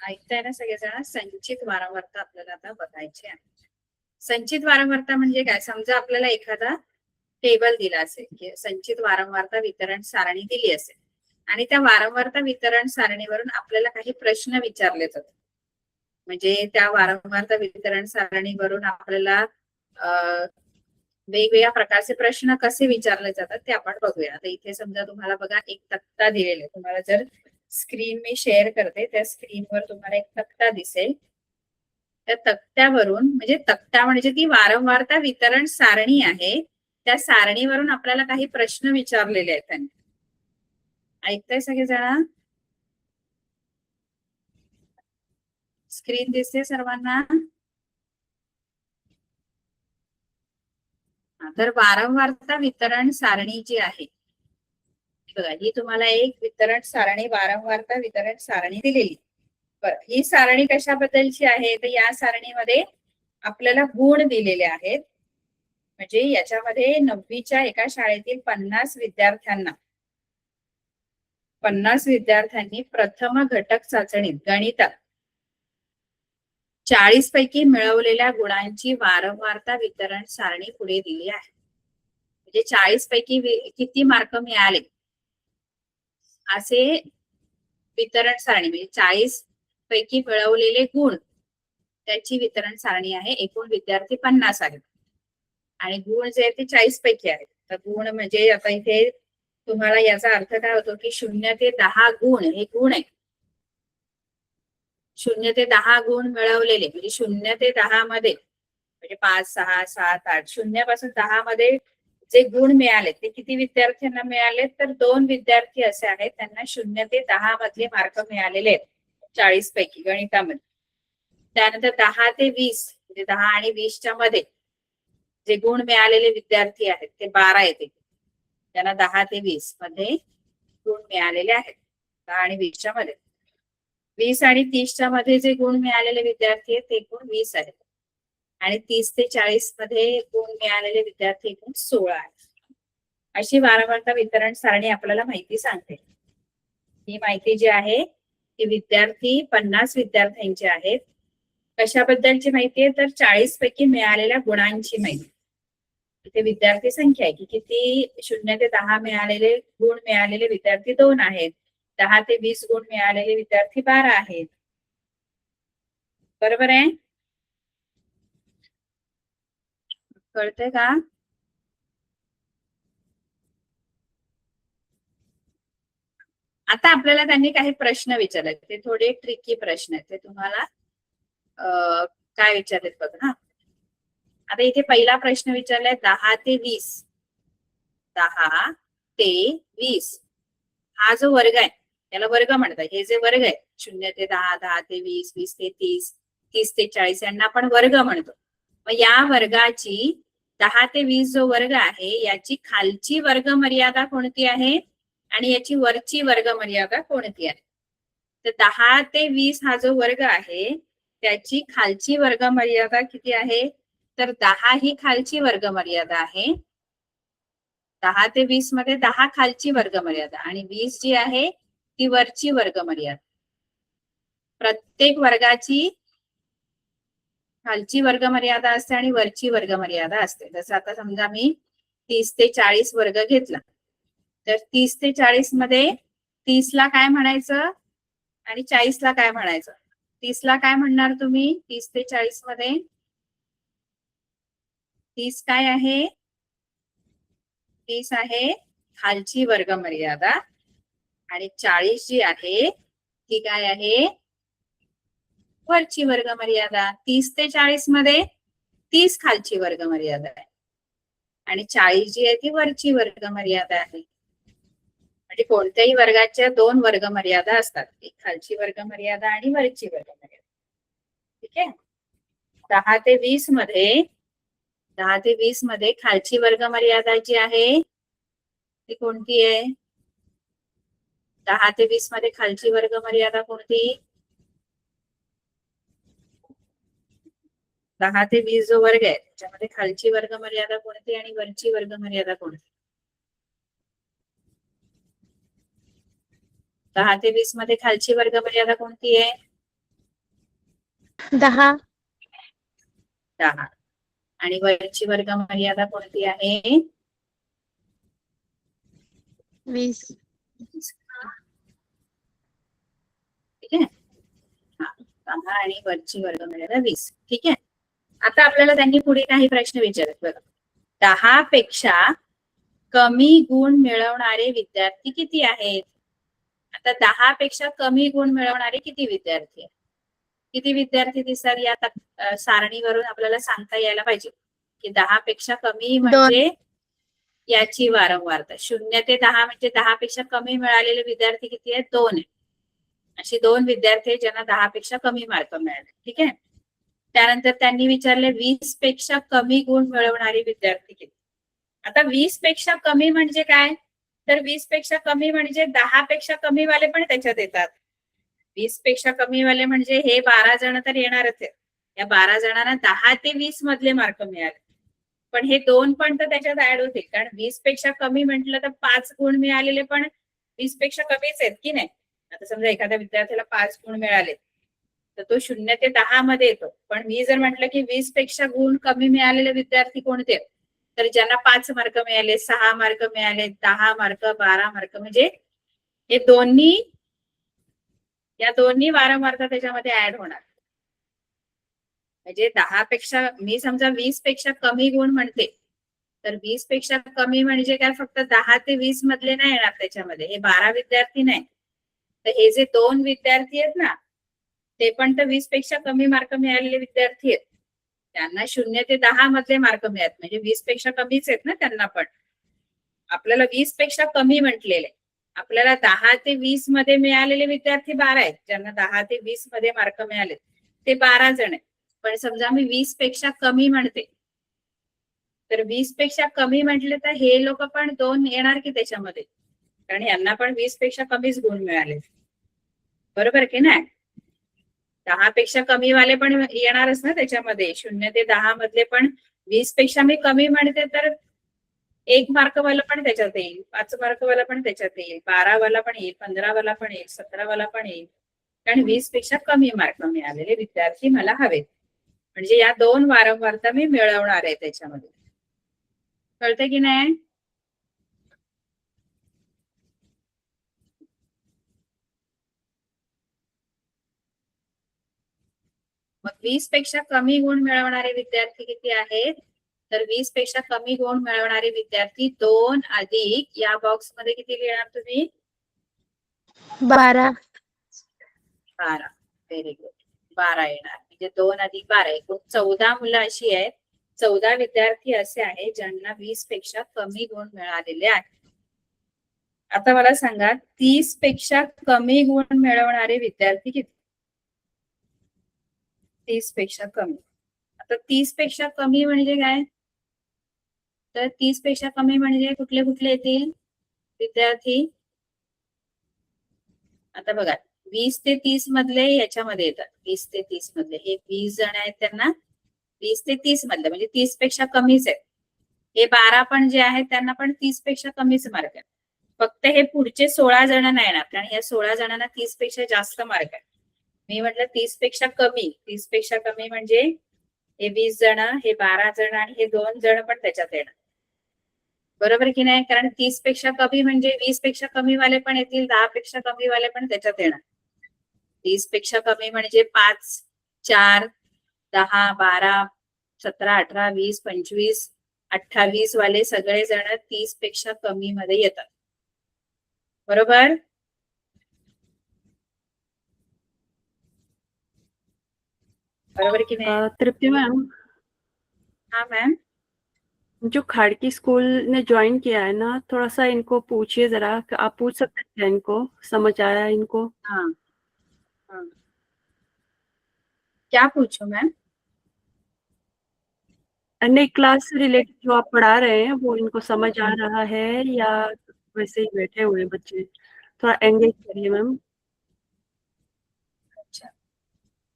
ऐकताय ना सगळेजण? संचित वारंवारता आपल्याला आता बघायची आहे. संचित वारंवारता म्हणजे काय? समजा आपल्याला एखादा टेबल दिला असेल की संचित वारंवारता वितरण सारणी दिली असेल आणि त्या वारंवारता वितरण सारणीवरून आपल्याला काही प्रश्न विचारले जातात. म्हणजे त्या वारंवारता वितरण सारणीवरून आपल्याला वेगवेगळ्या प्रकारचे प्रश्न कसे विचारले जातात ते आपण बघूया. आता इथे समजा तुम्हाला बघा एक तक्ता दिलेला आहे. तुम्हाला जर स्क्रीन मी शेअर करते, त्या स्क्रीनवर तुम्हाला एक तक्ता दिसेल. त्या तक्त्यावरून म्हणजे तक्ता म्हणजे ती वारंवारता वितरण सारणी आहे. त्या सारणीवरून आपल्याला काही प्रश्न विचारलेले आहेत त्यांनी. ऐकताय सगळेजण? स्क्रीन दिसते सर्वांना? तर वारंवारता वितरण सारणी जी आहे बघा, ही तुम्हाला एक वितरण सारणी वारंवारता वितरण सारणी दिलेली. बरं, ही सारणी कशाबद्दलची आहे? तर या सारणीमध्ये आपल्याला गुण दिलेले आहेत. म्हणजे याच्यामध्ये 9वीच्या एका शाळेतील 50 विद्यार्थ्यांनी प्रथम घटक चाचणीत गणितात 40 पैकी मिळवलेल्या गुणांची वारंवारता वितरण सारणी पुढे दिली आहे. म्हणजे 40 पैकी किती मार्क मिळाले असे वितरण सारणी, म्हणजे 40 पैकी मिळवलेले गुण त्याची वितरण सारणी आहे. एकूण विद्यार्थी 50 आहेत आणि गुण जे ते 40 पैकी आहेत. तर गुण म्हणजे आता इथे तुम्हाला याचा अर्थ काय होतो की 0 ते 10 गुण हे गुण आहे. 0 ते 10 गुण मिळवलेले म्हणजे 0 ते 10 मध्ये म्हणजे 5, 6, 7, 8 0 पासून 10 मध्ये जे गुण मिळाले ते किती विद्यार्थ्यांना मिळाले? तर 2 विद्यार्थी असे आहेत त्यांना 0 ते 10 मधले मार्क मिळालेले आहेत 40 पैकी गणितामध्ये. त्यानंतर 10 ते 20 म्हणजे 10 आणि 20च्या मध्ये जे गुण मिळालेले विद्यार्थी आहेत ते 12 येते. त्यांना 10 ते 20 मध्ये गुण मिळालेले आहेत 10 आणि 20च्या मध्ये. 20 आणि 30च्या मध्ये जे गुण मिळालेले विद्यार्थी आहेत ते एकूण 20 आहेत आणि 30 ते 40 मध्ये गुण मिळालेले विद्यार्थी एकूण 16 आहेत. अशी वारंवारता वितरण सारणी आपल्याला माहिती सांगते. ही माहिती जी आहे ती विद्यार्थी 50 विद्यार्थ्यांची आहेत. कशाबद्दलची माहिती आहे? तर 40 पैकी मिळालेल्या गुणांची माहिती. इथे विद्यार्थी संख्या आहे की किती 0 ते 10 मिळालेले गुण मिळालेले विद्यार्थी 2 आहेत. 10 ते 20 गुण मिळालेले विद्यार्थी 12 आहेत. बरोबर आहे? कळतंय का? आता आपल्याला त्यांनी काही प्रश्न विचारले, ते थोडे ट्रिकी प्रश्न आहेत. ते तुम्हाला काय विचारलेत बघा. आता इथे पहिला प्रश्न विचारलाय 10 ते 20. 10 ते 20 हा जो वर्ग आहे त्याला वर्ग म्हणतात. हे जे वर्ग आहे 0 ते 10, 10 ते 20, 20 ते 30, 30 ते 40 यांना आपण वर्ग म्हणतो. मग या वर्गाची 10 ते 20 जो वर्ग आहे याची खालची वर्ग मर्यादा कोणती आहे आणि याची वरची वर्ग मर्यादा कोणती आहे? तर 10 ते 20 हा जो वर्ग आहे त्याची खालची वर्ग मर्यादा किती आहे? तर 10 ही खालची वर्ग मर्यादा आहे. 10 ते 20 मध्ये 10 खालची वर्ग मर्यादा आणि 20 जी आहे ती वरची वर्ग मर्यादा. प्रत्येक वर्गाची खालची वर्ग मर्यादा असते आणि वरची वर्ग मर्यादा असते. जसं आता समजा मी 30 ते 40 वर्ग घेतला तर 30 ते 40 मध्ये 30 ला काय म्हणायचं आणि 40 ला काय म्हणायचं? 30 ला काय म्हणणार तुम्ही? 30 ते 40 मध्ये 30 काय आहे? 30 आहे खालची वर्ग मर्यादा आणि 40 जी आहे ती काय आहे? वरची वर्ग मर्यादा. 30 ते 40 मध्ये 30 खालची वर्ग मर्यादा आहे आणि 40 जी आहे ती वरची वर्ग मर्यादा आहे. म्हणजे कोणत्याही वर्गाच्या 2 वर्ग मर्यादा असतात, एक खालची वर्ग मर्यादा आणि वरची वर्ग मर्यादा. ठीक आहे. 10 ते 20 मध्ये 10 ते 20 मध्ये खालची वर्ग मर्यादा जी आहे ती कोणती आहे? 10 ते 20 मध्ये खालची वर्ग मर्यादा कोणती? 10 ते 20 जो वर्ग आहे त्याच्यामध्ये खालची वर्ग मर्यादा कोणती आणि वरची वर्ग मर्यादा कोणती? 10 ते 20 मध्ये खालची वर्ग मर्यादा कोणती आहे? 10 10 आणि वरची वर्ग मर्यादा कोणती आहे? 20 ठीक आहे. हा 10 आणि वरची वर्ग मर्यादा 20. ठीक आहे. आता आपल्याला त्यांनी पुढे काही प्रश्न विचारत बघा. 10 पेक्षा कमी गुण मिळवणारे विद्यार्थी किती आहेत? आता 10 पेक्षा कमी गुण मिळवणारे किती विद्यार्थी आहेत? किती विद्यार्थी दिसतात या सारणीवरून आपल्याला सांगता यायला पाहिजे की 10 पेक्षा कमी म्हणजे याची वारंवारता 0 ते 10 म्हणजे 10 पेक्षा कमी मिळालेले विद्यार्थी किती आहेत? 2 आहेत. अशी 2 विद्यार्थी आहेत ज्यांना 10 पेक्षा कमी मार्क मिळाले. ठीक आहे. त्यानंतर त्यांनी विचारले 20 पेक्षा कमी गुण मिळवणारे विद्यार्थी किती? आता 20 पेक्षा कमी म्हणजे काय? तर 20 पेक्षा कमी म्हणजे 10 पेक्षा कमी वाले पण त्याच्यात येतात. 20 पेक्षा कमी वाले म्हणजे हे 12 जण तर येणारच आहेत. या 12 जणांना 10 ते 20 मधले मार्क मिळाले. पण हे 2 पण तर त्याच्यात ऍड होतील, कारण 20 पेक्षा कमी म्हटलं तर 5 गुण मिळालेले पण 20 पेक्षा कमीच आहेत की नाही. आता समजा एखाद्या विद्यार्थ्याला 5 गुण मिळाले तर तो 0 ते 10 मध्ये येतो. पण मी जर म्हटलं की 20 पेक्षा गुण कमी मिळालेले विद्यार्थी कोणते, तर ज्यांना 5 मार्क मिळाले, 6 मार्क मिळाले, 10 मार्क, 12 मार्क, म्हणजे हे या दोन्ही वारंवारता त्याच्यामध्ये ऍड होणार. म्हणजे 10 पेक्षा, मी समजा 20 पेक्षा कमी गुण म्हणते, तर 20 पेक्षा कमी म्हणजे काय, फक्त 10 ते 20 मधले नाही येणार त्याच्यामध्ये, हे 12 विद्यार्थी नाही. तर हे जे 2 विद्यार्थी आहेत ना, ते पण तर 20 पेक्षा कमी मार्क मिळालेले विद्यार्थी आहेत. त्यांना 0 ते 10 मधले मार्क मिळत, म्हणजे 20 पेक्षा कमीच आहेत ना त्यांना पण. आपल्याला 20 पेक्षा कमी म्हटलेले, आपल्याला 10 ते 20 मध्ये मिळालेले विद्यार्थी 12 आहेत. ज्यांना 10 ते 20 मध्ये मार्क मिळाले ते 12 जण आहेत. पण समजा मी 20 पेक्षा कमी म्हणते, तर 20 पेक्षा कमी म्हटले तर हे लोक पण 2 येणार की त्याच्यामध्ये, कारण यांना पण 20 पेक्षा कमीच गुण मिळाले. बरोबर की नाही. 10 पेक्षा कमी वाले पण येणारच ना त्याच्यामध्ये. 0 ते 10 मधले पण 20 पेक्षा मी कमी म्हणते तर 1 मार्क वाला पण त्याच्यात येईल, 5 मार्क वाला पण त्याच्यात येईल, 12 वाला पण येईल, 15 वाला पण येईल, 17 वाला पण येईल. कारण 20 पेक्षा कमी मार्क मिळालेले विद्यार्थी मला हवेत. म्हणजे या 2 वारंवारता मी मिळवणार आहे त्याच्यामध्ये. कळतंय की नाही. मग 20 पेक्षा कमी गुण मिळवणारे विद्यार्थी किती आहेत, तर 20 पेक्षा कमी गुण मिळवणारे विद्यार्थी 2 अधिक या बॉक्स मध्ये किती लिहिणार तुम्ही? 12. 12. Very good. 12 येणार, म्हणजे 2 अधिक 12, एकूण 14 मुलं अशी आहेत, 14 विद्यार्थी असे आहेत ज्यांना 20 पेक्षा कमी गुण मिळालेले आहेत. आता मला सांगा 30 पेक्षा कमी गुण मिळवणारे विद्यार्थी किती? 30 पेक्षा कमी. आता 30 पेक्षा कमी म्हणजे काय, तर 30 पेक्षा कमी म्हणजे कुठले कुठले येतील विद्यार्थी? आता बघा 20 ते 30 मधले याच्यामध्ये येतात. 20 ते 30 मधले हे 20 जण आहेत, त्यांना 20 ते 30 मधले म्हणजे 30 पेक्षा कमीच आहे. हे 12 पण जे आहेत त्यांना पण 30 पेक्षा कमीच मार्क आहे. फक्त हे पुढचे 16 जण नाही येणार, कारण या 16 जणांना 30 पेक्षा जास्त मार्क आहे. मी म्हटलं 30 पेक्षा कमी, 30 पेक्षा कमी म्हणजे हे 20 जण, हे 12 जण आणि हे 2 जण पण त्याच्यात येणार. बरोबर की नाही. कारण 30 पेक्षा कमी म्हणजे 20 पेक्षा कमी वाले पण येतील, 10 पेक्षा कमी वाले पण त्याच्यात येणार. 30 पेक्षा कमी म्हणजे 5, 4, 10, 12, 17, 18, 20, 25, 28 वाले सगळे जण 30 पेक्षा कमी मध्ये येतात. बरोबर. बरोबर की नाही. तृप्ति मैम, हाँ मैम. जो खड़की स्कूल ने ज्वाइन किया है ना, थोड़ा सा इनको पूछिए जरा, आप पूछ सकते हैं इनको, समझ आया इनको? हाँ हाँ, क्या पूछो मैम? नहीं, क्लास से रिलेटेड जो आप पढ़ा रहे हैं वो इनको समझ आ रहा है या वैसे ही बैठे हुए हैं बच्चे? थोड़ा एंगेज करिए मैम. अच्छा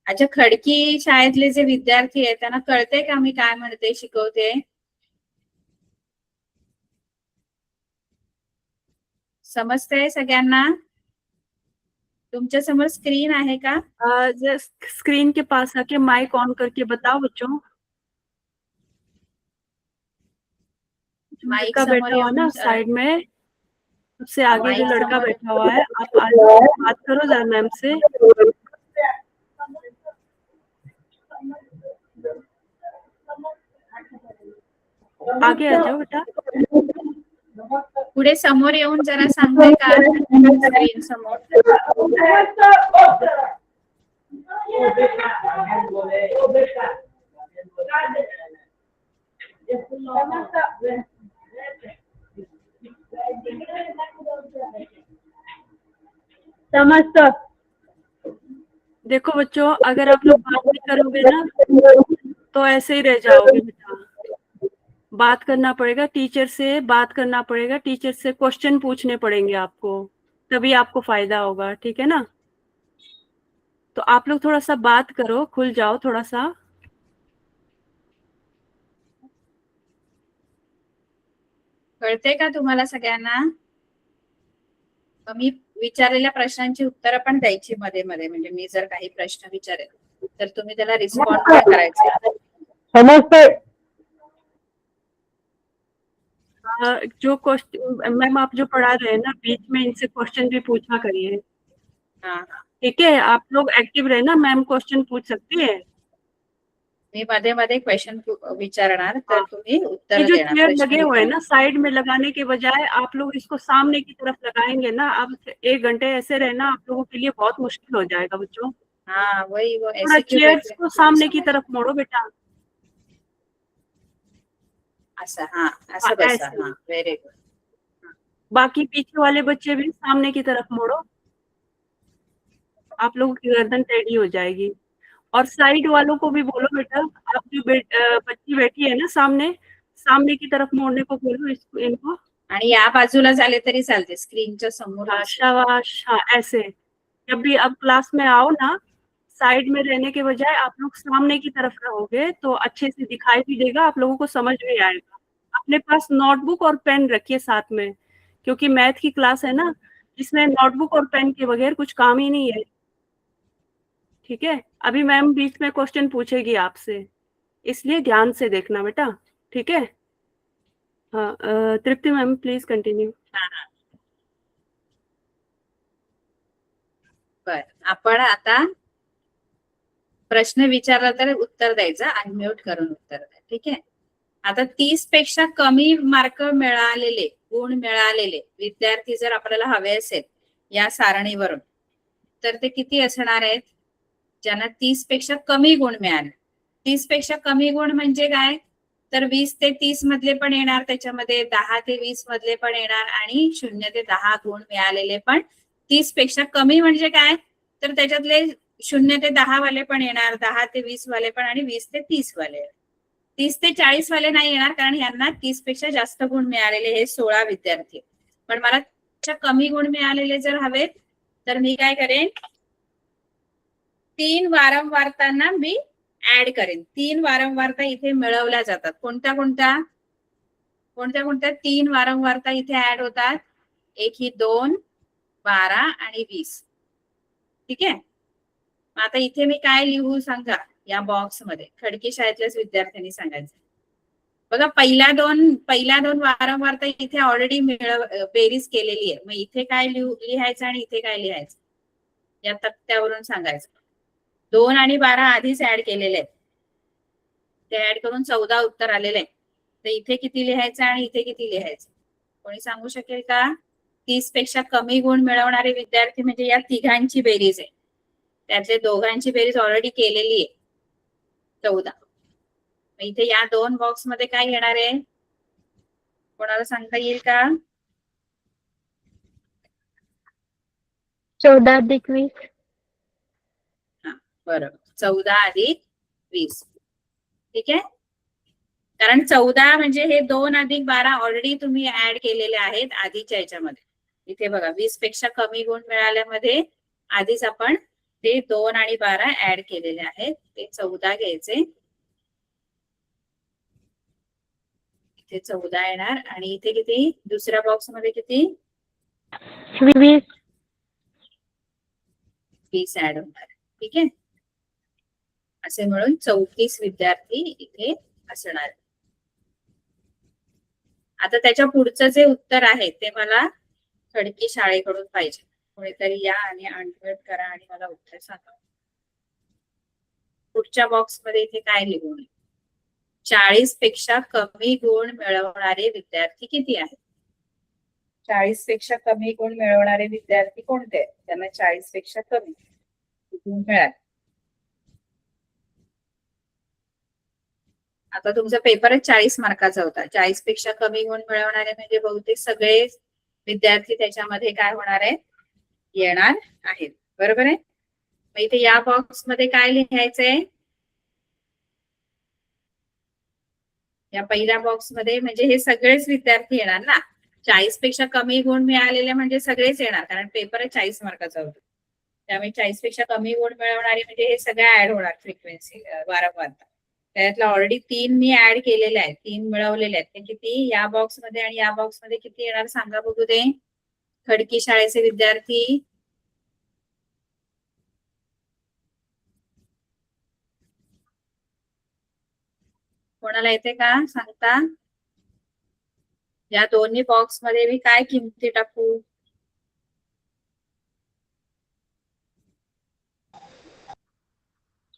अच्छा, खडकी शाळेतले जे विद्यार्थी आहेत त्यांना कळतंय का मी काय म्हणते, शिकवते? समजतंय सगळ्यांना? तुमच्या समोर स्क्रीन आहे का? स्क्रीन के पास आके माइक ऑन करके बताओ बच्चों। जो माइक लड़का समोर बैठा हुआ ना येऊन साइड में, सबसे आगे जो माइक लड़का समोर बैठा हुआ है, आप आ जाओ, बात करो जरा मैम से। आगे आ जाओ बेटा। पुढे समोर येऊन जरा सांगताय का स्क्रीन समोर? देखो बच्चों, अगर आप लोग बात नहीं करोगे ना तो ऐसे ही रह जाओगे बेटा। बात करना पड़ेगा, टीचर से बात करना पड़ेगा, टीचर से क्वेश्चन पूछने पड़ेंगे आपको, तभी आपको फायदा होगा, ठीक है ना। तो आप लोग थोड़ा सा बात करो, खुल जाओ थोड़ा सा। कळते का तुम्हाला सगळ्यांना? मी विचारलेल्या प्रश्नांची उत्तरं पण द्यायची मध्ये मध्ये, म्हणजे मी जर काही प्रश्न विचारेल तर तुम्ही त्याला रिस्पॉन्ड पण करायचे। समझते। जो क्वेश्चन मैम आप जो पढ़ा रहे हैं ना, बीच में इनसे क्वेश्चन भी पूछा करिए, हाँ, ठीक है। आप लोग एक्टिव रहना, मैम क्वेश्चन पूछ सकती है। मी मध्ये मध्ये क्वेश्चन विचारणार तर हाँ। तुम्ही ये उत्तर जो देणार, चेयर प्रश्न लगे हुए हैं विचारणार। ना, साइड में लगाने के बजाय आप लोग इसको सामने की तरफ लगाएंगे ना, अब 1 घंटे ऐसे रहना आप लोगों के लिए बहुत मुश्किल हो जाएगा बच्चों। हाँ, वही वो थोड़ा एमसीक्यू चेयर्स को सामने की समझ। तरफ मोड़ो बेटा। असं, हाँ, हाँ, असं बसा, ऐसे। हाँ, व्हेरी गुड। बाकी पीछे वाले बच्चे भी सामने की तरफ मोड़ो, आप लोगों की गर्दन टेढ़ी हो जाएगी। और साइड वालों को भी बोलो बेटा, आप जो बच्ची बैठी है ना सामने, सामने की तरफ मोड़ने को बोलो इनको। आणि या बाजूला झाले तरी चालते, स्क्रीनच्या समोर हाँ, दिसते। शाबाश, हाँ ऐसे। जब भी अब क्लास में आओ ना, साइड में रहने के बजाय आप लोग सामने की तरफ रहोगे तो अच्छे से दिखाई भी देगा, आप लोगों को समझ भी आएगा। अपने पास नोटबुक और पेन रखिए साथ में, क्योंकि मैथ की क्लास है ना, इसमें नोटबुक और पेन के बगैर कुछ काम ही नहीं है, ठीक है। अभी मैम बीच में क्वेश्चन पूछेगी आपसे, इसलिए ध्यान से देखना बेटा, ठीक है। हाँ, तृप्ति मैम प्लीज कंटिन्यू। बर, आपण आता प्रश्न विचारला तर उत्तर द्यायचं, अनम्यूट करून उत्तर द्या, ठीक आहे। आता 30 पेक्षा कमी मार्क मिळालेले, गुण मिळालेले विद्यार्थी जर आपल्याला हवे असेल या सारणीवरून, तर ते किती असणार आहेत? ज्यांना 30 पेक्षा कमी गुण मिळाले। 30 पेक्षा कमी गुण म्हणजे काय? तर 20 ते 30 मधले पण येणार, त्याच्यामध्ये 10 ते 20 मधले पण येणार, आणि 0 ते 10 गुण मिळालेले पण 30 पेक्षा कमी म्हणजे काय? तर त्याच्यातले 0 ते 10 वाले पण येणार, 10 ते 20 वाले पण, आणि 20 ते 30 वाले। 30 ते 40 वाले नाही येणार, कारण यांना 30 पेक्षा जास्त गुण मिळालेले हे 16 विद्यार्थी। पण मला कमी गुण मिळालेले जर हवेत तर मी काय करेन? 3 वारंवारतांना मी ऍड करेन। 3 वारंवारता इथे मिळवल्या जातात। कोणत्या कोणत्या? 3 वारंवारता इथे ऍड होतात? एक ही 2, 12 आणि 20, ठीक आहे। आता इथे मी काय लिहू सांगा? या बॉक्स मध्ये खडकी शाळेतल्याच विद्यार्थ्यांनी सांगायचं बघा, पहिल्या दोन वारंवारता इथे ऑलरेडी बेरीज केलेली आहे। मग इथे काय लिहायचं आणि इथे काय लिहायचं या तक्त्यावरून सांगायचं। 2 आणि 12 आधीच ऍड केलेले आहेत, ते ऍड करून 14 उत्तर आलेले आहे। तर इथे किती लिहायचं आणि इथे किती लिहायचं कोणी सांगू शकेल का? 30 पेक्षा कमी गुण मिळवणारे विद्यार्थी म्हणजे या तिघांची बेरीज आहे, त्यातले दोघांची बेरीज ऑलरेडी केलेली आहे, 14। इथे या 2 बॉक्स मध्ये काय येणार आहे? कोणाला सांगता येईल का? 14 अधिक 20। हा, बरोबर, 14 अधिक 20, ठीक आहे। कारण 14 म्हणजे हे 2 अधिक 12 ऑलरेडी तुम्ही ऍड केलेले आहेत आधीच्या याच्यामध्ये। इथे बघा, 20 पेक्षा कमी गुण मिळाल्यामध्ये आधीच आपण ते 2 आणि 12 ऍड केलेले आहेत, ते 14 घ्यायचे। इथे 14 येणार, आणि इथे किती? दुसऱ्या बॉक्स मध्ये किती? 20। 20 ऍड होणार. ठीक आहे, असे मिळून 34 विद्यार्थी इथे असणार. आता त्याच्या पुढचं जे उत्तर आहे ते मला खडकी शाळेकडून पाहिजे. कोणीतरी या आणि अनम्यूट करा आणि मला उत्तर सांगा. पुढच्या बॉक्स मध्ये इथे काय लिहू नये? 40 पेक्षा कमी गुण मिळवणारे विद्यार्थी किती आहेत? 40 पेक्षा कमी गुण मिळवणारे विद्यार्थी कोणते आहेत? त्यांना 40 पेक्षा कमी गुण मिळाले. आता तुमचा पेपरच 40 मार्काचा होता. 40 पेक्षा कमी गुण मिळवणारे म्हणजे बहुतेक सगळे विद्यार्थी त्याच्यामध्ये काय होणार आहे? येणार आहेत. बरोबर आहे. मग इथे या बॉक्स मध्ये काय लिहायचंय? या पहिल्या बॉक्स मध्ये म्हणजे हे सगळेच विद्यार्थी येणार ना. 40 पेक्षा कमी गुण मिळालेले म्हणजे सगळेच येणार, कारण पेपर 40 मार्काचा होता. त्यामुळे 40 पेक्षा कमी गुण मिळवणारे म्हणजे हे सगळे ऍड होणार फ्रिक्वेन्सी वारंवारता. त्यातला ऑलरेडी 3 मी ऍड केलेले आहेत, 3 मिळवलेले आहेत. ते किती या बॉक्स मध्ये आणि या बॉक्स मध्ये किती येणार सांगा बघू दे. खडकी शाळेचे विद्यार्थी कोणाला येते का सांगता? या दोन्ही बॉक्स मध्ये मी काय किमती टाकू?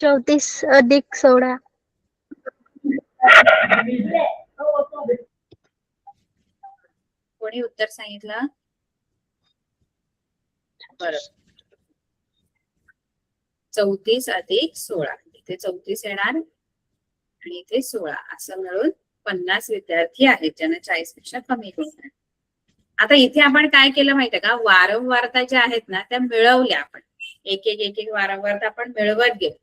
चौतीस अधिक 16. कोणी उत्तर सांगितलं? बरं, 34 अधिक 16. इथे 34 येणार आणि इथे 16, असं मिळून 50 विद्यार्थी आहेत ज्यांना 40 पेक्षा कमी गुण आहेत. आता इथे आपण काय केलं माहितीये का? वारंवारता ज्या आहेत ना त्या मिळवल्या आपण. एक एक वारंवारता आपण मिळवत गेलो.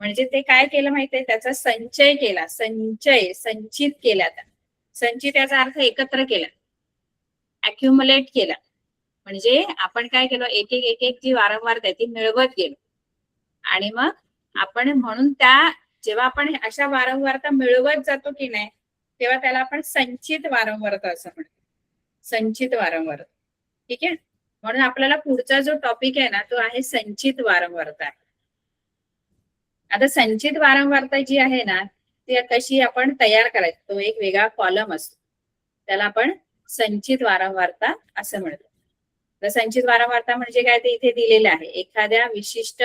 म्हणजे ते काय केलं माहितीये? त्याचा संचय केला. संचित केला. संचित याचा अर्थ एकत्र केला, अक्युमुलेट केला. म्हणजे आपण काय केलं? एक एक जी वारंवारता आहे ती मिळवत गेलो. आणि मग आपण म्हणून त्या जेव्हा आपण अशा वारंवारता मिळवत जातो की नाही, तेव्हा त्याला आपण संचित वारंवारता असं म्हणतो. संचित वारंवारता. ठीक आहे. म्हणून आपल्याला पुढचा जो टॉपिक आहे ना तो आहे संचित वारंवारता. आता संचित वारंवारता जी आहे ना ती कशी आपण तयार करायची? तो एक वेगळा कॉलम असतो, त्याला आपण संचित वारंवारता असं म्हणतो. तर संचित वारंवारता म्हणजे काय ते इथे दिलेलं आहे. एखाद्या विशिष्ट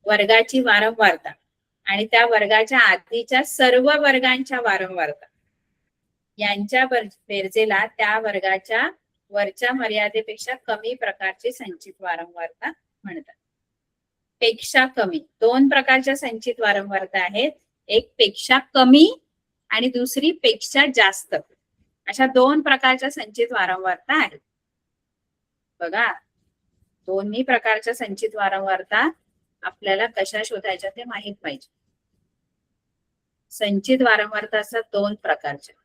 वर्गाची वारंवारता आणि त्या वर्गाच्या आधीच्या सर्व वर्गांच्या वारंवारता यांच्या बेरजेला त्या वर्गाच्या वरच्या मर्यादेपेक्षा कमी प्रकारची संचित वारंवारता म्हणतात. पेक्षा कमी 2 प्रकारच्या संचित वारंवारता आहेत. एक पेक्षा कमी आणि दुसरी पेक्षा जास्त. अशा 2 प्रकारच्या संचित वारंवारता आहेत. बघा, दोन्ही प्रकारच्या संचित वारंवारता आपल्याला कशा शोधायच्या ते माहित पाहिजे. संचित वारंवारता असतात 2 प्रकारच्या.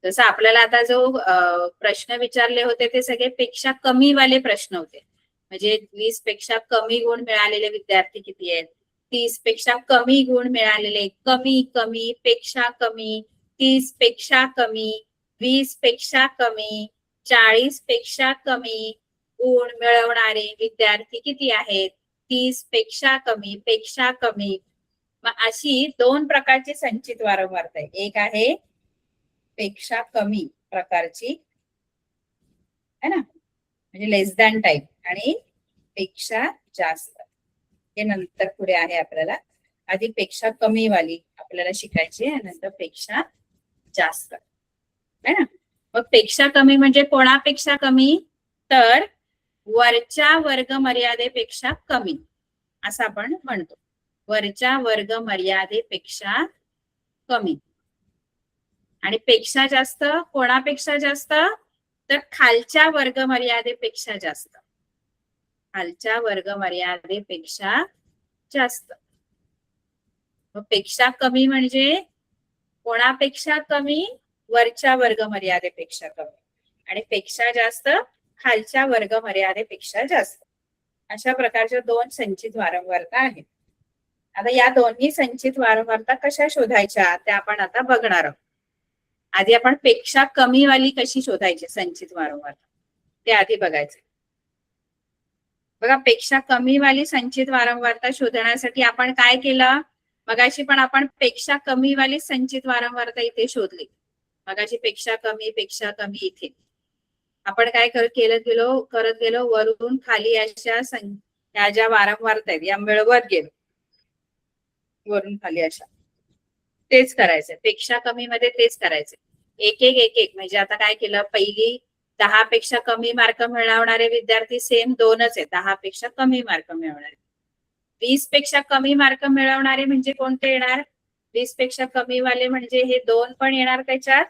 जसं आपल्याला आता जो प्रश्न विचारले होते ते सगळे पेक्षा कमी वाले प्रश्न होते. म्हणजे 20 पेक्षा कमी गुण मिळालेले विद्यार्थी किती आहेत? 30 पेक्षा कमी गुण मिळालेले, कमी कमी पेक्षा कमी, 30 पेक्षा कमी, 20 पेक्षा कमी, 40 पेक्षा कमी गुण मिळवणारे विद्यार्थी किती आहेत? 30 पेक्षा कमी, पेक्षा कमी. मग अशी 2 प्रकारची संचित वारंवारता आहे. एक आहे पेक्षा कमी प्रकारची है ना, म्हणजे लेस दॅन टाईप, आणि पेक्षा जास्त हे नंतर पुढे आहे. आपल्याला आधी पेक्षा कमी वाली आपल्याला शिकायची आहे, नंतर पेक्षा जास्त है ना. मग पेक्षा कमी म्हणजे कोणापेक्षा कमी? तर वरच्या वर्ग मर्यादेपेक्षा कमी असं आपण म्हणतो. वरच्या वर्ग मर्यादेपेक्षा कमी. आणि पेक्षा जास्त कोणापेक्षा जास्त? तर खालच्या वर्ग मर्यादेपेक्षा जास्त. खालच्या वर्ग मर्यादेपेक्षा जास्त. मग पेक्षा कमी म्हणजे कोणापेक्षा कमी? वरच्या वर्ग मर्यादेपेक्षा कमी. आणि पेक्षा जास्त खालच्या वर्ग मर्यादेपेक्षा जास्त. अशा प्रकारच्या 2 संचित वारंवारता आहेत. आता या दोन्ही संचित वारंवारता कशा शोधायच्या त्या आपण आता बघणार आहोत. आधी आपण पेक्षा कमी वाली कशी शोधायची संचित वारंवारता ते आधी बघायचं. बघा, पेक्षा कमी वाली संचित वारंवारता शोधण्यासाठी आपण काय केलं? मगाशी पण आपण पेक्षा कमी वाली संचित वारंवारता इथे शोधली. मगाशी पेक्षा कमी इथे आपण काय करत गेलो वरून खाली अशा ह्या ज्या वारंवारता आहेत या मिळवत गेलो, वरून खाली अशा. तेच करायचंय पेक्षा कमी मध्ये, तेच करायचंय. एक एक म्हणजे आता काय केलं, पहिली 10 पेक्षा कमी मार्क मिळवणारे विद्यार्थी सेम 2च आहेत, 10 पेक्षा कमी मार्क मिळवणारे. 20 पेक्षा कमी मार्क मिळवणारे म्हणजे कोणते येणार? 20 पेक्षा कमी वाले म्हणजे हे 2 पण येणार त्याच्यात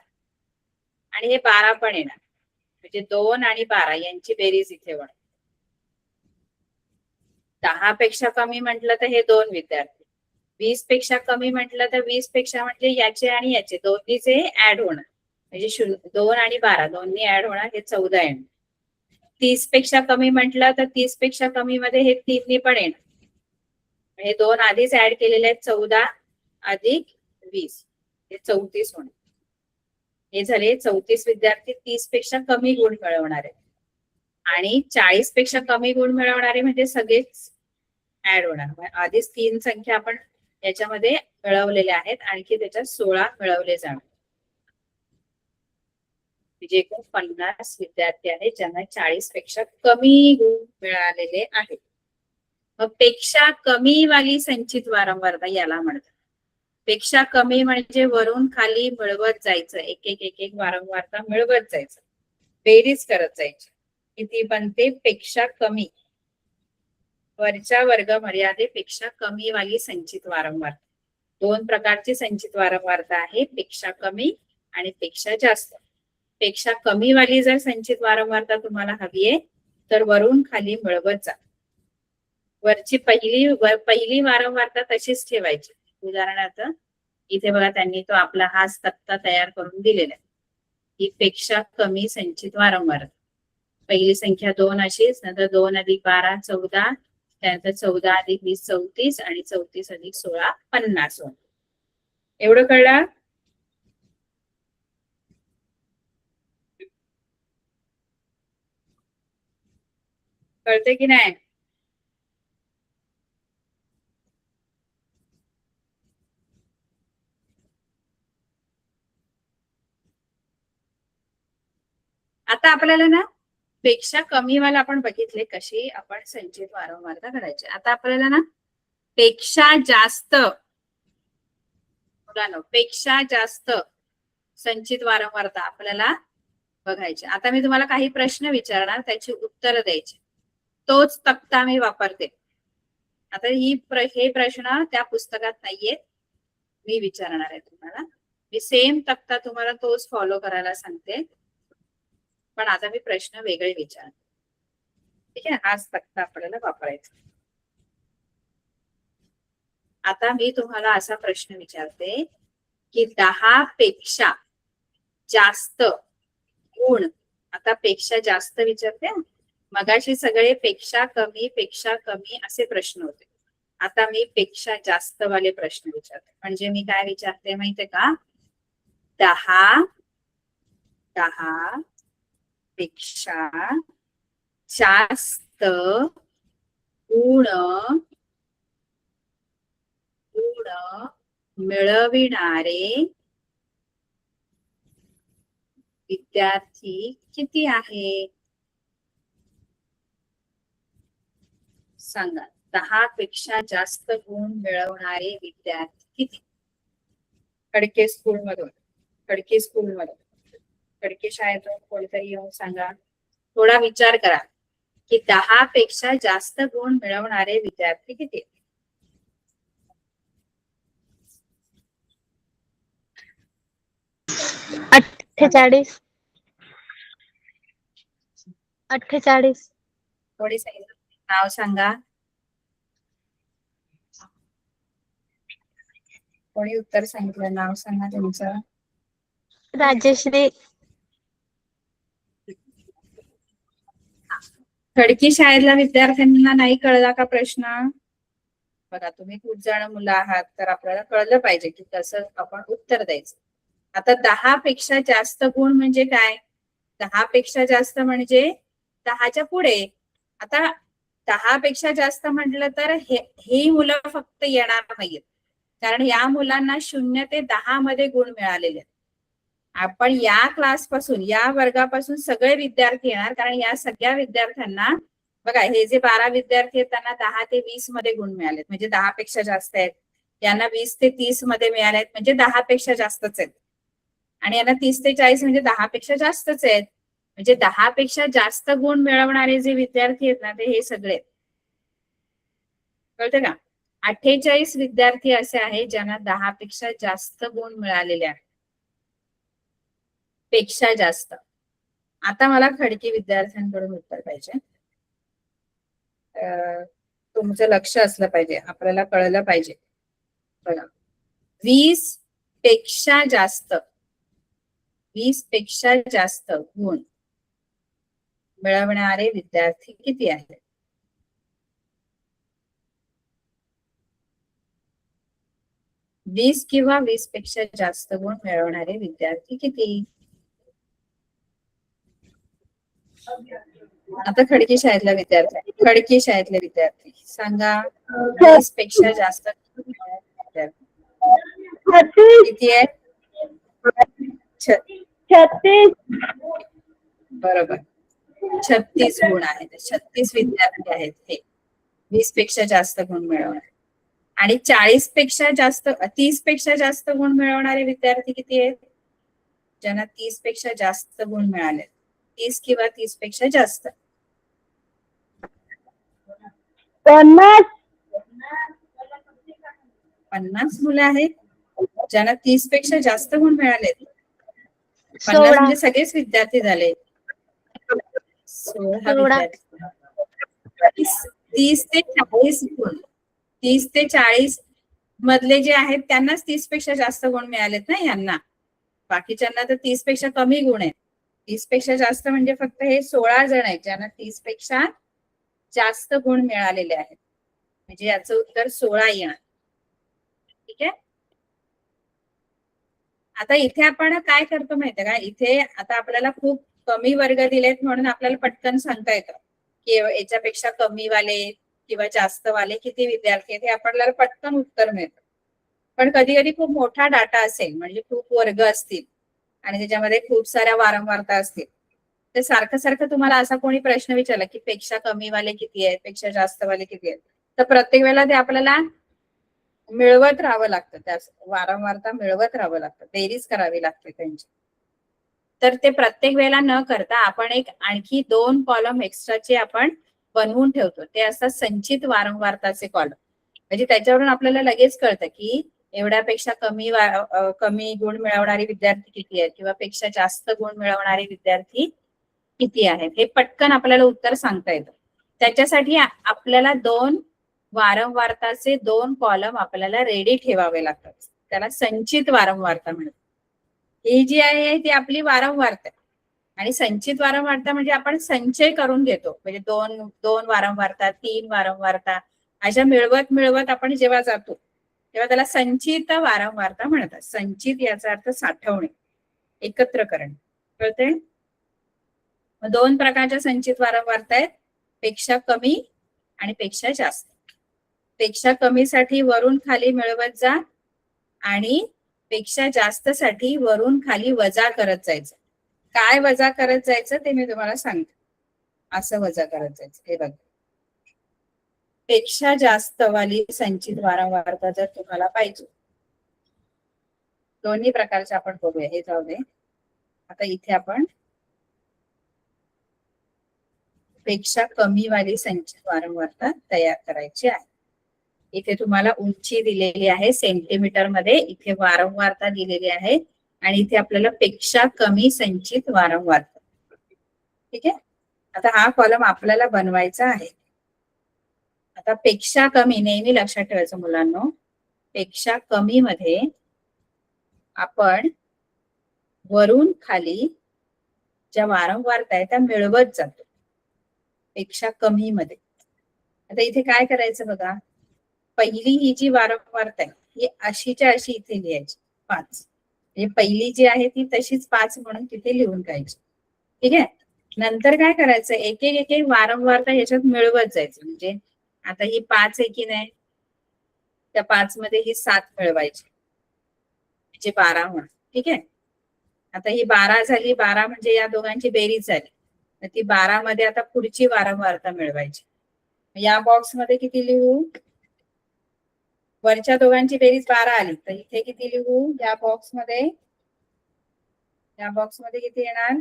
आणि हे 12 पण येणार. म्हणजे 2 आणि 12 यांची बेरीज इथे होणार. 10 पेक्षा कमी म्हटलं तर हे 2 विद्यार्थी, 20 पेक्षा कमी म्हटलं तर 20 पेक्षा म्हणजे याचे आणि याचे दोन्हीचे ऍड होणार. म्हणजे 2 आणि 12 दोन्ही ऍड होणार, हे 14 येणार. 30 पेक्षा कमी म्हटलं तर 30 पेक्षा कमी मध्ये हे 3 पण येणार. हे 2 आधीच ऍड केलेले आहेत, 14 अधिक 20 हे 34 होणार. हे झाले 34 विद्यार्थी 30 पेक्षा कमी गुण मिळवणारे. आणि 40 पेक्षा कमी गुण मिळवणारे म्हणजे सगळेच ऍड होणार. आधीच 3 संख्या आपण याच्यामध्ये मिळवलेल्या आहेत, आणखी त्याच्यात 16 मिळवले जाणार. म्हणजे एकूण 50 विद्यार्थी आहेत ज्यांना 40 पेक्षा कमी गुण मिळालेले आहेत. मग पेक्षा कमी वाली संचित वारंवारता याला म्हणतात. पेक्षा कमी म्हणजे वरून खाली मिळवत जायचं, एक वारंवारता मिळवत जायचं, बेरीज करत जायची. किती बनते? पेक्षा कमी, वरच्या वर्ग मर्यादेपेक्षा कमी वाली संचित वारंवारता. 2 प्रकारची संचित वारंवारता आहे, पेक्षा कमी आणि पेक्षा जास्त. पेक्षा कमी वाली जर संचित वारंवारता तुम्हाला हवी आहे तर वरून खाली मिळवत जा. वरची पहिली वारंवारता तशीच ठेवायची. उदाहरणार्थ इथे बघा, त्यांनी तो आपला हाच तक्ता तयार करून दिलेला आहे. ही पेक्षा कमी संचित वारंवारता. पहिली संख्या 2 अशीच, नंतर 2 अधिक 12 14, त्यानंतर 14 अधिक 20 34 आणि 34 अधिक 16 50 होणार. एवढं कळलं? कळते की नाही? आता आपल्याला ना पेक्षा कमी वाला आपण बघितले कशी आपण संचित वारंवारता करायची. आता आपल्याला ना पेक्षा जास्त, मुलांनो पेक्षा जास्त संचित वारंवारता आपल्याला बघायची. आता मी तुम्हाला काही प्रश्न विचारणार, त्याची उत्तर द्यायची. तोच तक्ता मी वापरते. आता हे प्रश्न त्या पुस्तकात नाहीये, मी विचारणार आहे तुम्हाला. मी सेम तक्ता तुम्हाला तोच फॉलो करायला सांगते, पण आता मी प्रश्न वेगळे विचारते. ठीक आहे, हाच तक्ता आपल्याला वापरायचा. आता मी तुम्हाला असा प्रश्न विचारते की 10 पेक्षा जास्त गुण, आता पेक्षा जास्त विचारते. मगाशी सगळे पेक्षा कमी असे प्रश्न होते. आता मी पेक्षा जास्त वाले प्रश्न विचारते. म्हणजे मी काय विचारते माहितीये का? 10 पेक्षा जास्त गुण मिळविणारे विद्यार्थी किती आहे? सांगा. 10 पेक्षा जास्त गुण मिळवणारे विद्यार्थी किती? खडके स्कूलमधून, खडके शाळेतून कोणीतरी येऊन सांगा. थोडा विचार करा की 10 पेक्षा जास्त गुण मिळवणारे विद्यार्थी किती? 48. कोणी सांगितलं? नाव सांगा. कोणी उत्तर सांगितलं? नाव सांगा तुमचं. राजेश्री. खडकी शाळेतल्या विद्यार्थ्यांना नाही कळला का प्रश्न? बघा, तुम्ही खूप जण मुलं आहात तर आपल्याला कळलं पाहिजे की कसं आपण उत्तर द्यायचं. आता 10 पेक्षा जास्त गुण म्हणजे काय? 10 पेक्षा जास्त म्हणजे 10च्या पुढे. आता 10 पेक्षा जास्त म्हटलं तर ही मुलं फक्त येणार नाहीत, कारण या मुलांना 0 ते 10 मध्ये गुण मिळालेले आहेत. आपण या क्लासपासून, या वर्गापासून सगळे विद्यार्थी येणार, कारण या सगळ्या विद्यार्थ्यांना बघा, हे जे 12 विद्यार्थी आहेत त्यांना 10 ते 20 मध्ये गुण मिळालेत, म्हणजे 10 पेक्षा जास्त आहेत. यांना 20 ते 30 मध्ये मिळाले आहेत, म्हणजे 10 पेक्षा जास्तच आहेत. आणि यांना 30 ते 40 म्हणजे 10 पेक्षा जास्तच आहेत. म्हणजे 10 पेक्षा जास्त गुण मिळवणारे जे विद्यार्थी आहेत ना, ते हे सगळे कळते का. 48 विद्यार्थी असे आहेत ज्यांना 10 पेक्षा जास्त गुण मिळालेले आहेत, पेक्षा जास्त. आता मला खडकी विद्यार्थ्यांकडून उत्तर पाहिजे. तुमचं लक्ष असलं पाहिजे, आपल्याला कळलं पाहिजे. बघा, 20 पेक्षा जास्त, 20 पेक्षा जास्त गुण मिळवणारे विद्यार्थी किती आहेत? वीस किंवा 20 पेक्षा जास्त गुण मिळवणारे विद्यार्थी किती? आता खडकी शाळेतल्या विद्यार्थी सांगा, 20 पेक्षा जास्त किती आहे? 36. बरोबर, 36 गुण आहेत. 36 विद्यार्थी आहेत हे 20 पेक्षा जास्त गुण मिळवणारे. आणि 40 पेक्षा जास्त, 30 पेक्षा जास्त गुण मिळवणारे विद्यार्थी किती आहेत? ज्यांना 30 पेक्षा जास्त गुण मिळाले, 30 किंवा 30 पेक्षा जास्त. 50 मुलं आहेत ज्यांना 30 पेक्षा जास्त गुण मिळालेत. 50 म्हणजे सगळेच विद्यार्थी झाले. 16 विद्यार्थी. 30 ते 40 गुण, 30 ते 40 मधले जे आहेत त्यांनाच 30 पेक्षा जास्त गुण मिळालेत ना यांना. बाकीच्यांना तर 30 पेक्षा कमी गुण आहेत. 30 पेक्षा जास्त म्हणजे फक्त हे 16 जण आहेत ज्यांना 30 पेक्षा जास्त गुण मिळालेले आहेत. म्हणजे याचं उत्तर 16 येणार. ठीक आहे. आता इथे आपण काय करतो माहितीये का, इथे आता आपल्याला खूप कमी वर्ग दिलेत म्हणून आपल्याला पटकन सांगता येतं की याच्यापेक्षा कमी वाले किंवा जास्त वाले किती विद्यार्थी आहेत, हे आपल्याला पटकन उत्तर मिळतं. पण कधी कधी खूप मोठा डाटा असेल, म्हणजे खूप वर्ग असतील आणि त्याच्यामध्ये खूप साऱ्या वारंवारता असतील, तर सारखं सारखं तुम्हाला असा कोणी प्रश्न विचारला की पेक्षा कमी वाले किती आहेत, पेक्षा जास्त वाले किती आहेत, तर प्रत्येक वेळेला ते आपल्याला मिळवत राहावं लागतं, त्या वारंवारता मिळवत राहावं लागतं, बेरीज करावी लागते त्यांची. तर ते प्रत्येक वेळेला न करता आपण एक आणखी 2 कॉलम एक्स्ट्राचे आपण बनवून ठेवतो. ते असतात संचित वारंवारताचे कॉलम. म्हणजे त्याच्यावरून आपल्याला लगेच कळतं की एवढ्यापेक्षा कमी गुण मिळवणारे विद्यार्थी किती आहेत किंवा पेक्षा जास्त गुण मिळवणारे विद्यार्थी किती आहेत, हे पटकन आपल्याला उत्तर सांगता येतं. त्याच्यासाठी आपल्याला 2 वारंवारताचे 2 कॉलम आपल्याला रेडी ठेवावे लागतात. त्याला संचित वारंवारता म्हणतात. ही जी आहे ती आपली वारंवारता आहे. आणि संचित वारंवारता म्हणजे आपण संचय करून घेतो, म्हणजे 2 वारंवारता, 3 वारंवारता अशा मिळवत मिळवत आपण जेव्हा जातो तेव्हा त्याला संचित वारंवारता म्हणतात. संचित याचा अर्थ साठवणे, एकत्र करणे. कळते? 2 प्रकारच्या संचित वारंवारता आहेत, पेक्षा कमी आणि पेक्षा जास्त. पेक्षा कमी साठी वरून खाली मिळवत जा आणि पेक्षा जास्त साठी वरून खाली वजा करत जायचं. काय वजा करत जायचं ते मी तुम्हाला सांगते. असं वजा करत जायचं. हे बघा, पेक्षा जास्त वाली संचित वारंवारता जर तुम्हाला पाहिजे, दोन्ही प्रकारचे आपण बघूया. हे जाऊ दे. आता इथे आपण पेक्षा कमी वाली संचित वारंवारता तयार करायची आहे. इथे तुम्हाला उंची दिलेली आहे सेंटीमीटर मध्ये, इथे वारंवारता दिलेली आहे आणि इथे आपल्याला पेक्षा कमी संचित वारंवारता. ठीक आहे. आता हा कॉलम आपल्याला बनवायचा आहे. आता पेक्षा कमी नेहमी लक्षात ठेवायचं मुलांनो, पेक्षा कमी मध्ये आपण वरून खाली ज्या वारंवारता आहे त्या मिळवत जातो पेक्षा कमी मध्ये. आता इथे काय करायचं बघा, पहिली ही जी वारंवारता आहे ही अशीच्या अशी इथे लिहायची 5. म्हणजे पहिली जी आहे ती तशीच 5 म्हणून तिथे लिहून घ्यायची. ठीक आहे. नंतर काय करायचं, एक एक वारंवारता ह्याच्यात मिळवत जायचं. म्हणजे आता ही 5 आहे की नाही, त्या 5 मध्ये ही 7 मिळवायची, म्हणजे 12 होणार. ठीक आहे. आता ही 12 झाली, 12 म्हणजे या दोघांची बेरीज झाली, तर ती 12 मध्ये आता पुढची वारंवारता मिळवायची. या बॉक्स मध्ये किती लिहू, वरच्या दोघांची बेरीज 12 आली, तर इथे किती लिहू, या बॉक्स मध्ये किती येणार,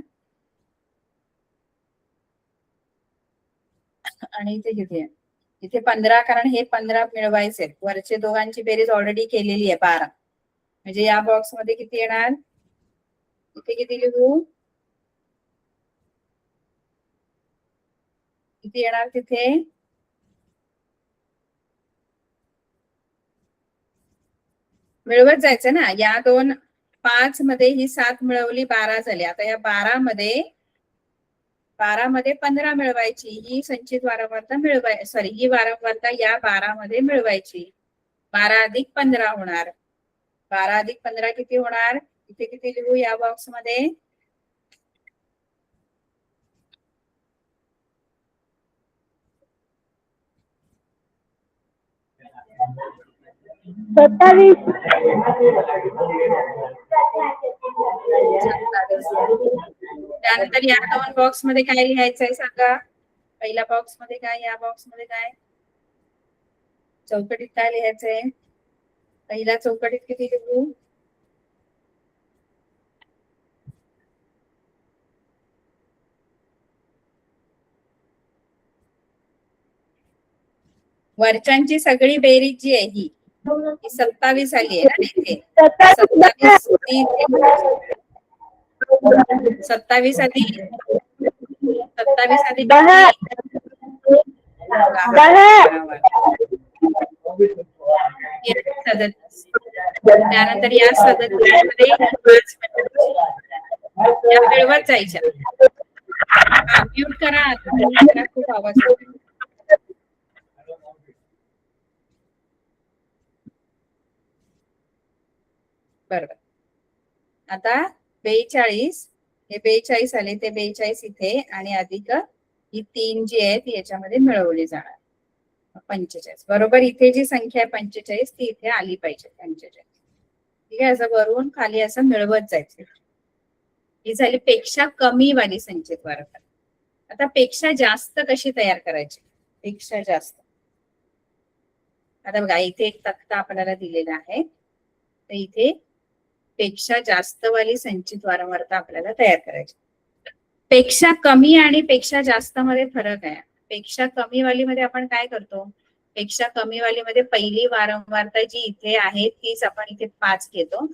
आणि इथे किती आहे, इथे 15, कारण हे 15 मिळवायचे. वरचे दोघांची बेरीज ऑलरेडी केलेली आहे 12, म्हणजे या बॉक्स मध्ये किती येणार, इथे किती लिहू, किती येणार तिथे, मिळवत जायचं ना. या 5 मध्ये ही 7 मिळवली, 12 झाली. आता या 12 मध्ये 15 मिळवायची, ही संचित वारंवारता ही वारंवारता या 12 मध्ये मिळवायची. 12 अधिक 15 होणार. 12 अधिक 15 किती होणार, इथे किती लिहू, या बॉक्स मध्ये त्यानंतर या 2 बॉक्स मध्ये काय लिहायचंय सांगा. पहिल्या बॉक्स मध्ये काय, या बॉक्स मध्ये काय, चौकटीत काय लिहायचंय, पहिल्या चौकटीत किती लिहू, वरच्यांची सगळी बेरीज जी आहे ही 27 आली आहे ना इथे. 27 आधी 37. त्यानंतर या 37 मध्ये 5 या मिळवत जायच्या. म्यूट करा, खूप आवाज येतोय. बरोबर. आता 42, हे 42 आले, ते 42 इथे, आणि अधिक ही 3 जी आहे ती याच्यामध्ये मिळवली जाणार, 45. बरोबर, इथे जी संख्या आहे 45 ती इथे आली पाहिजे, 45. ठीक आहे. असं वरून खाली असं मिळवत जायचं. ही झाली पेक्षा कमी वाली संचित वारंवारता. आता पेक्षा जास्त कशी तयार करायची, पेक्षा जास्त. आता बघा, इथे एक तक्ता आपल्याला दिलेला आहे, तर इथे पेक्षा जास्त वाली संचित वारंवारता आपल्याला तयार करायची. पेक्षा कमी आणि पेक्षा जास्त मध्ये फरक आहे. पेक्षा कमी वाली मध्ये आपण काय करतो, पेक्षा कमी वाली मध्ये पहिली वारंवारता जी इथे आहे तीच आपण इथे 5 घेतो,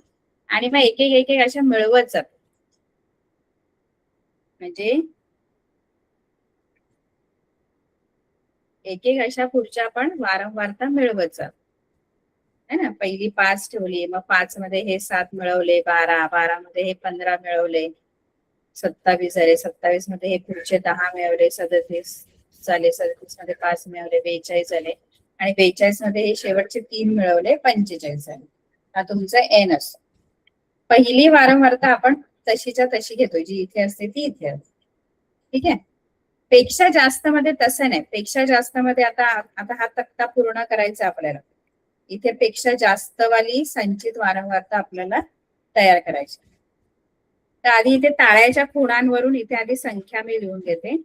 आणि मग एक एक अशा मिळवत जातो. म्हणजे एक अशा पुढच्या आपण वारंवारता मिळवत जातो, है ना. पहिली 5 ठेवली, मग 5 मध्ये हे 7 मिळवले, 12 मध्ये हे 15 मिळवले, 27 झाले, 27 मध्ये हे पुढचे 10 मिळवले, 37 झाले, 37 मध्ये 5 मिळवले, 42 झाले, आणि 42 मध्ये हे शेवटचे 3 मिळवले, 45 झाले. हा तुमचा एन असतो. पहिली वारंवारता आपण तशीच्या तशी घेतो, जी इथे असते ती इथे असते. ठीक आहे. पेक्षा जास्त मध्ये तसं नाही. पेक्षा जास्त मध्ये आता हा तक्ता पूर्ण करायचा आपल्याला. इथे पेक्षा जास्त वाली संचित वारंवारता आपल्याला तयार करायची. तर आधी इथे टाळ्याच्या खुणांवरून इथे आधी संख्या मी लिहून घेते.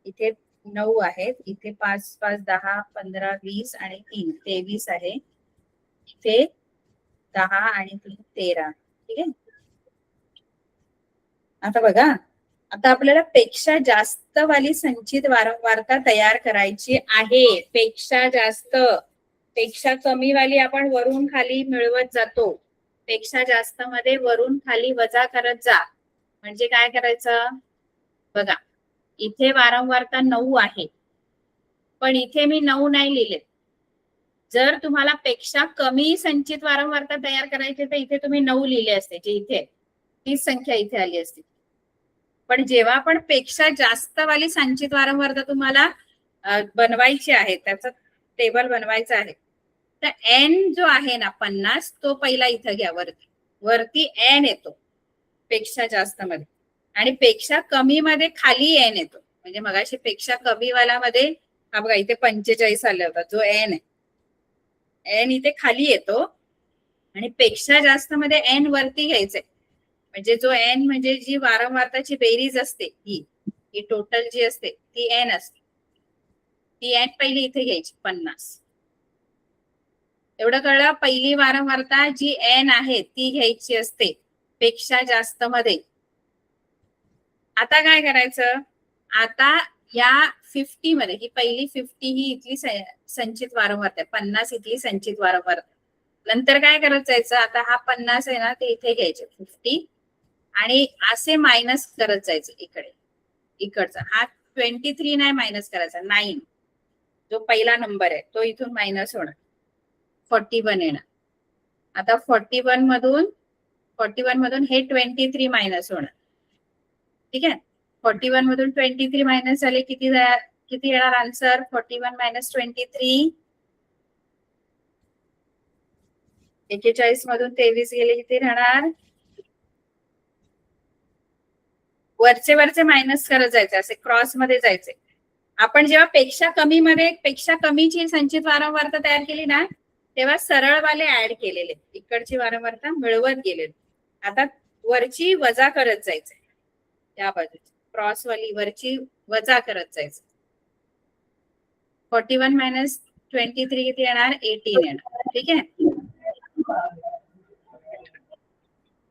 इथे 9 आहेत, इथे 5 5 10 15 20 आणि 3 23 आहे. इथे 10 आणि 3 13. ठीक आहे. आता बघा, आता आपल्याला पेक्षा जास्त वाली संचित वारंवारता तयार करायची आहे. पेक्षा जास्त, पेक्षा कमी वाली आपण वरून खाली मिळवत जातो. पेक्षा जास्त मध्ये वरून खाली वजा करत जा. म्हणजे काय करायचं बघा, इथे वारंवारता 9 आहे, पण इथे मी 9 नाही लिहिले. जर तुम्हाला पेक्षा कमी संचित वारंवारता तयार करायची तर इथे तुम्ही 9 लिहिले असते, जे इथे तीच संख्या इथे आली असते. पण जेव्हा आपण पेक्षा जास्त वाली संचित वारंवारता तुम्हाला बनवायची आहे, त्याचं टेबल बनवायचं आहे, तर एन जो आहे ना 50, तो पहिला इथं घ्या. वरती एन येतो पेक्षा जास्त मध्ये, आणि पेक्षा कमी मध्ये खाली एन येतो. म्हणजे मगाशी पेक्षा कमी वाल्यामध्ये हा बघा इथे 45 आला होता, जो एन आहे एन इथे खाली येतो आणि पेक्षा जास्त मध्ये एन वरती घ्यायचंय. म्हणजे जो एन म्हणजे जी वारंवारताची बेरीज असते ही टोटल जी असते ती एन असते. ती एन पहिली इथे घ्यायची 50. एवढं कळलं. पहिली वारंवारता जी एन आहे ती घ्यायची असते पेक्षा जास्त मध्ये. आता काय करायचं, आता या 50 मध्ये ही पहिली 50 ही इथली संचित वारंवारता आहे, 50 इथली संचित वारंवारता. नंतर काय करत जायचं, आता हा 50 आहे ना ते इथे घ्यायचे 50 आणि असे मायनस करत जायचं इकडे. इकडचा हा 23 नाही मायनस करायचा, 9 जो पहिला नंबर आहे तो इथून मायनस होणार, 41 येणार. आता 41 मधून हे 23 मायनस होणार. ठीक आहे, 41 मधून 23 मायनस झाले किती येणार आन्सर, 41 मायनस 23, 41 मधून 23 गेले किती राहणार, वरचे मायनस करत जायचे, असे क्रॉस मध्ये जायचे. आपण जेव्हा पेक्षा कमीची संचित वारंवारता तयार केली ना तेव्हा सरळवाले ऍड केलेले, इकडची वारंवारता मिळवत गेलेले. आता वरची वजा करत जायचे, त्या बाजूची क्रॉसवाली वरची वजा करत जायचं. 41 मायनस 23 किती येणार, 18 येणार. ठीक आहे,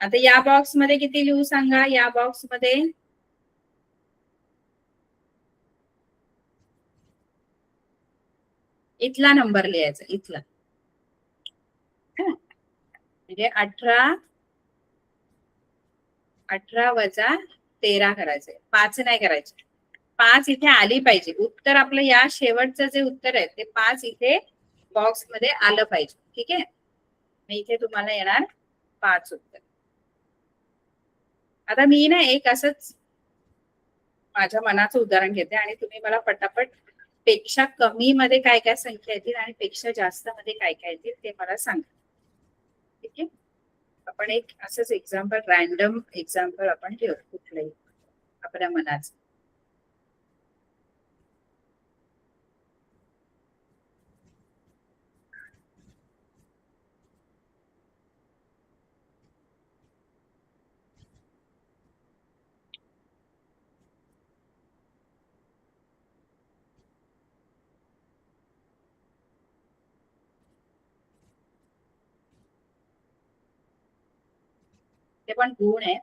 आता या बॉक्स मध्ये किती लिहू सांगा, या बॉक्स मध्ये इथला नंबर लिहायचा, इथला. म्हणजे 18 वजा 13 करायचे, 5 नाही करायचे. 5 इथे आली पाहिजे. उत्तर आपलं या शेवटचं जे उत्तर आहे ते 5 इथे बॉक्स मध्ये आलं पाहिजे. ठीक आहे, इथे तुम्हाला येणार 5 उत्तर. आता मी ना एक असंच माझ्या मनाचं उदाहरण घेते आणि तुम्ही मला पटापट पेक्षा कमी मध्ये काय काय संख्या येतील आणि पेक्षा जास्त मध्ये काय काय येतील ते मला सांगा. ठीक आहे, आपण एक असंच एक्झाम्पल, रॅन्डम एक्झाम्पल आपण घेऊ कुठलंही आपल्या मनाचं. ते पण गुण आहे.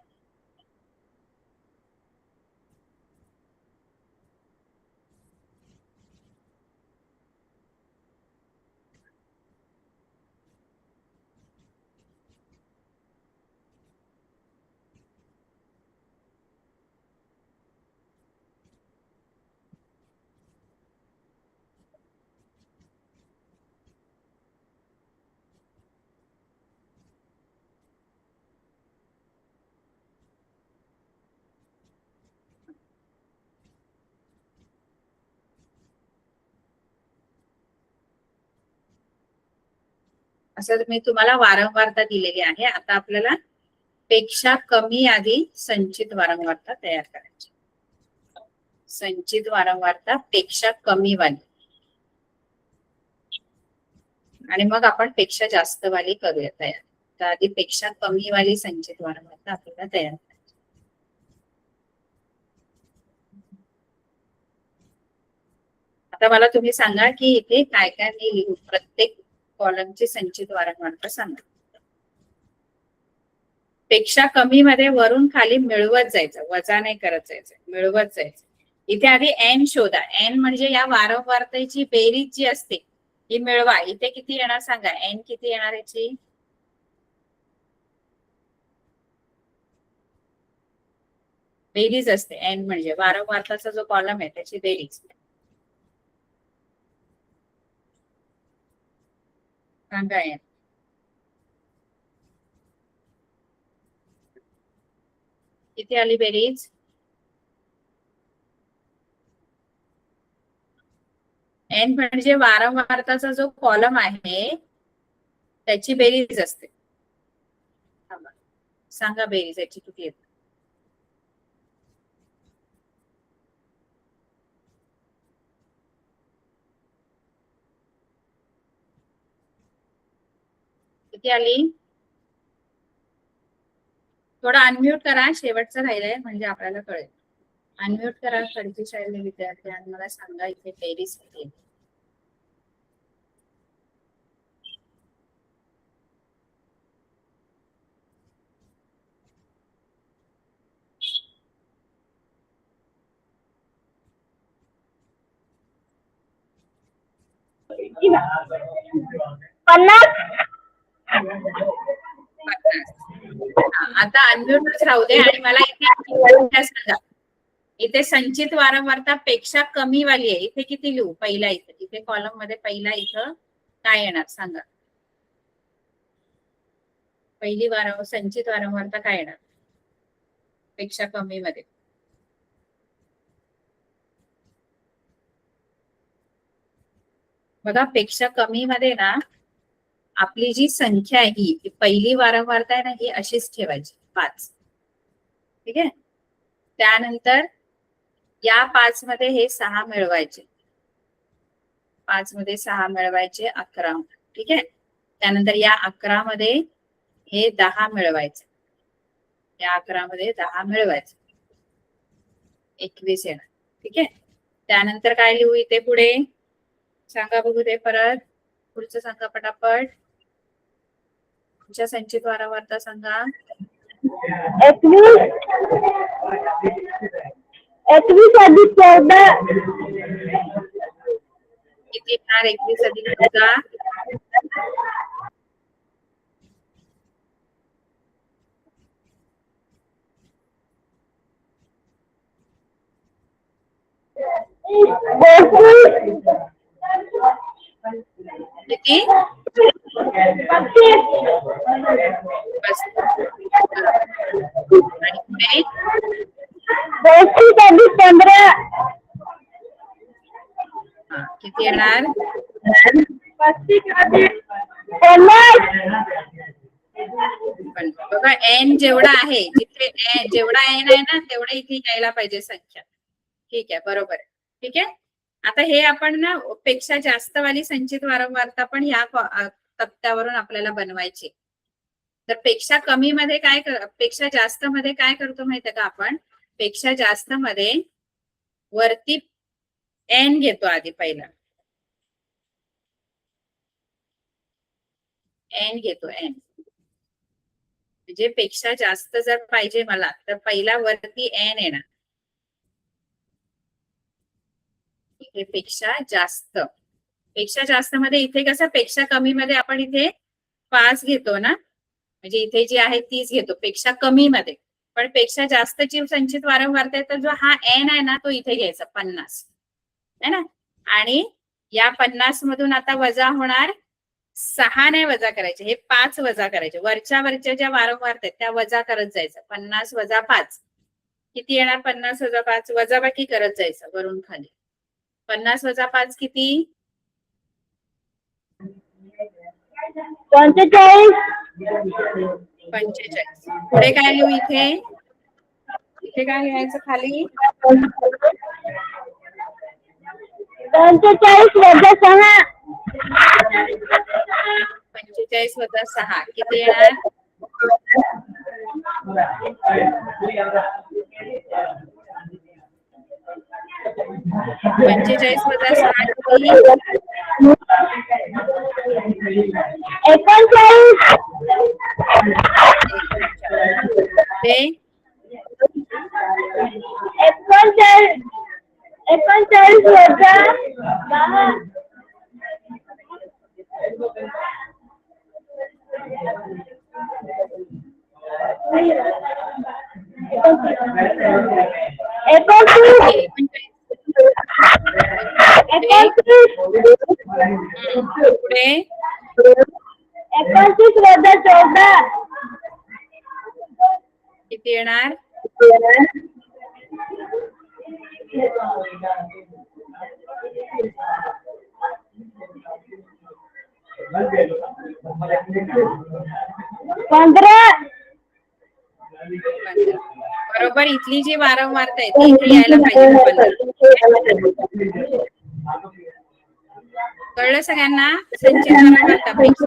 असं मी तुम्हाला वारंवारता दिलेली आहे. आता आपल्याला पेक्षा कमी आधी संचित वारंवारता तयार करायची. संचित वारंवारता पेक्षा कमी वाली आणि मग आपण पेक्षा जास्त वाली करूया तयार. तर आधी पेक्षा कमी वाली संचित वारंवारता आपल्याला तयार करायची. आता मला तुम्ही सांगा की इथे काय काय मी लिहू, प्रत्येक कॉलमची संचित वारंवारता सांगा. पेक्षा कमी मध्ये वरून खाली मिळवत जायचं, वजा नाही करत जायचं, मिळवत जायचं. इथे आधी एन शोधा. एन म्हणजे या वारंवारतेची बेरीज जी असते ही मिळवा. इथे किती येणार सांगा, एन किती येणार याची, बेरीज असते. एन म्हणजे वारंवारताचा जो कॉलम आहे त्याची बेरीज. सांगा एन किती आली बेरीज, एन म्हणजे वारंवारताचा जो कॉलम आहे त्याची बेरीज असते. सांगा बेरीज याची किती येते. किती आली? थोडं अनम्यूट करा, शेवटचं राहिलंय म्हणजे आपल्याला कळेल. अनम्यूट करा खालची शाळेतले विद्यार्थी आणि मला सांगा इथे बेरीज किती आहे. आता अनम्यूटच राहू दे आणि मला इथे सांगा, इथे संचित वारंवारता पेक्षा कमी वाली आहे, इथे किती लिहू? पहिला इथे कॉलम मध्ये पहिला इथं काय येणार सांगा? पहिली संचित वारंवारता काय येणार पेक्षा कमी मध्ये? बघा पेक्षा कमी मध्ये ना आपली जी संख्या आहे ही पहिली वारंवारता आहे ना ही अशीच ठेवायची 5. ठीक आहे. त्यानंतर या 5 मध्ये हे 6 मिळवायचे, 5 मध्ये 6 मिळवायचे 11. ठीक आहे. त्यानंतर या 11 मध्ये हे 10 मिळवायचे, या 11 मध्ये 10 मिळवायचे, 21 येणार. ठीक आहे. त्यानंतर काय लिहू इथे पुढे सांगा बघू ते परत, पुढचं सांगा पटापट. तुमच्या संचित वारंवारता सांगा. 21 अधिक 14 किती येणार? 21 अधिक 14 किती? 35 अधिक 15 किती येणार? 50 बघा एन जेवढा आहे, जिथे जेवढा एन आहे ना तेवढे इथे यायला पाहिजे संख्या. ठीक आहे, बरोबर आहे. ठीक आहे. आता हे आपण ना पेक्षा जास्त वाली संचित वारंवारता पण ह्या तक्त्यावरून आपल्याला बनवायची. तर पेक्षा कमी मध्ये पेक्षा जास्त मध्ये काय करतो माहितीये का आपण? पेक्षा जास्त मध्ये वरती एन घेतो आधी पहिला, एन घेतो एन. म्हणजे पेक्षा जास्त जर पाहिजे मला तर पहिला वरती एन येणार. इथे पेक्षा जास्त, पेक्षा जास्त मध्ये इथे कसं पेक्षा कमी मध्ये आपण इथे 5 घेतो ना, म्हणजे इथे जी आहे तीच घेतो पेक्षा कमी मध्ये. पण पेक्षा जास्तची संचित वारंवारता आहे तर जो हा एन आहे ना तो इथे घ्यायचा 50 है ना. आणि या 50 मधून आता वजा होणार 6 नाही वजा करायचे, हे 5 वजा करायचे. वरच्या ज्या वारंवारता आहेत त्या वजा करत जायचं. 50 वजा 5 किती येणार? 50 वजा 5 वजाबाकी करत जायचं वरून खाली. 50 वजा 5 किती? 45 पुढे काय लिहू इथे? इथे काय लिहायचं खाली? 45 वजा 6 45 वजा 6 किती येणार? 45 वजा 6 किती? 39 वजा 10 पुढे 31 वजा 14 किती येणार? 15 बरोबर. इथली जी वारंवारता आहे ती इथे यायला पाहिजे 15. कळलं सगळ्यांना? संचित जरा घालता please.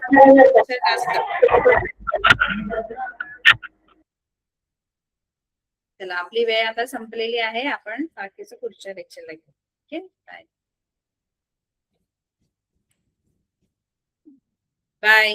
जास्त. चला आपली वेळ आता संपलेली आहे. आपण बाकीचं पुढच्या लेक्चरला घेऊ. Okay bye bye.